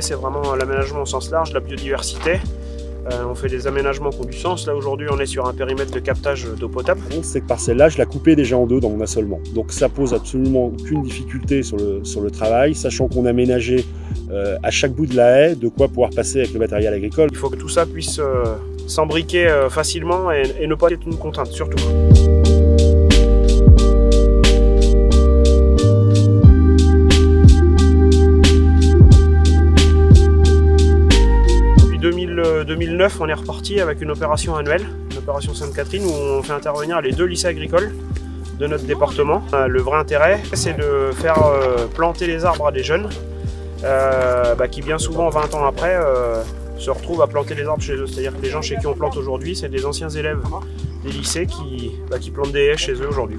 c'est vraiment l'aménagement au sens large, la biodiversité. On fait des aménagements qui ont du sens. Là aujourd'hui on est sur un périmètre de captage d'eau potable. Cette parcelle-là, je l'ai coupée déjà en deux dans mon assolement. Donc ça pose absolument aucune difficulté sur le travail, sachant qu'on a aménagé à chaque bout de la haie de quoi pouvoir passer avec le matériel agricole. Il faut que tout ça puisse s'embriquer facilement et ne pas être une contrainte surtout. En 2009, on est reparti avec une opération annuelle, une opération Sainte-Catherine, où on fait intervenir les 2 lycées agricoles de notre département. Le vrai intérêt, c'est de faire planter les arbres à des jeunes qui bien souvent, 20 ans après, se retrouvent à planter les arbres chez eux. C'est-à-dire que les gens chez qui on plante aujourd'hui, c'est des anciens élèves des lycées qui plantent des haies chez eux aujourd'hui.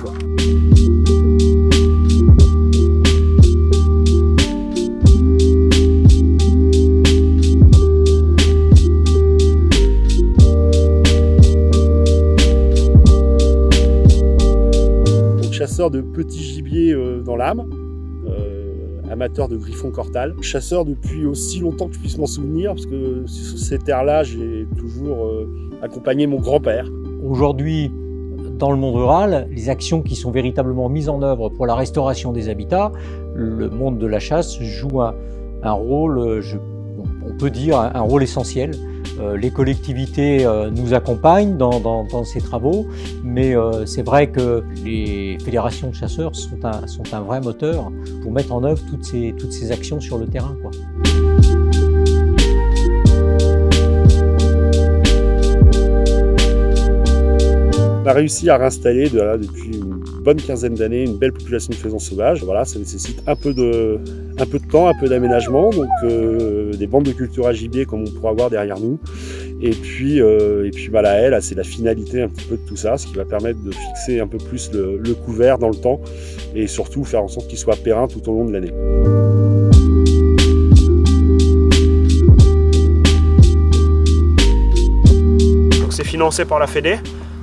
Chasseur de petits gibiers dans l'âme, amateur de griffon cortal, chasseur depuis aussi longtemps que je puisse m'en souvenir, parce que sur ces terres-là, j'ai toujours accompagné mon grand-père. Aujourd'hui, dans le monde rural, les actions qui sont véritablement mises en œuvre pour la restauration des habitats, le monde de la chasse joue un rôle, on peut dire, un rôle essentiel. Les collectivités nous accompagnent dans ces travaux, mais c'est vrai que les fédérations de chasseurs sont un vrai moteur pour mettre en œuvre toutes ces actions sur le terrain, quoi. On a réussi à réinstaller depuis une bonne quinzaine d'années une belle population de faisans sauvages. Voilà, ça nécessite un peu de temps, un peu d'aménagement, donc des bandes de culture à gibier comme on pourra voir derrière nous. Et puis la haie, là, c'est la finalité un petit peu de tout ça, ce qui va permettre de fixer un peu plus le couvert dans le temps et surtout faire en sorte qu'il soit périn tout au long de l'année. Donc c'est financé par la Fédé.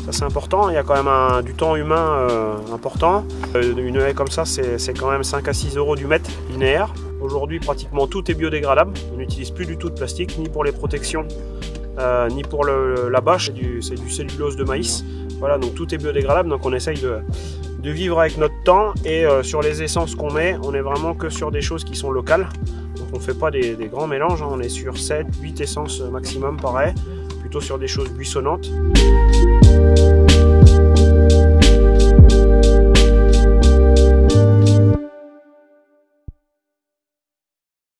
Ça c'est important, il y a quand même du temps humain important. Une haie comme ça, c'est quand même 5 à 6 € du mètre linéaire. Aujourd'hui, pratiquement tout est biodégradable. On n'utilise plus du tout de plastique, ni pour les protections, ni pour la bâche. C'est du cellulose de maïs. Voilà, donc tout est biodégradable. Donc on essaye de vivre avec notre temps. Et sur les essences qu'on met, on est vraiment que sur des choses qui sont locales. Donc on ne fait pas des grands mélanges, hein. On est sur 7, 8 essences maximum par haie, plutôt sur des choses buissonnantes.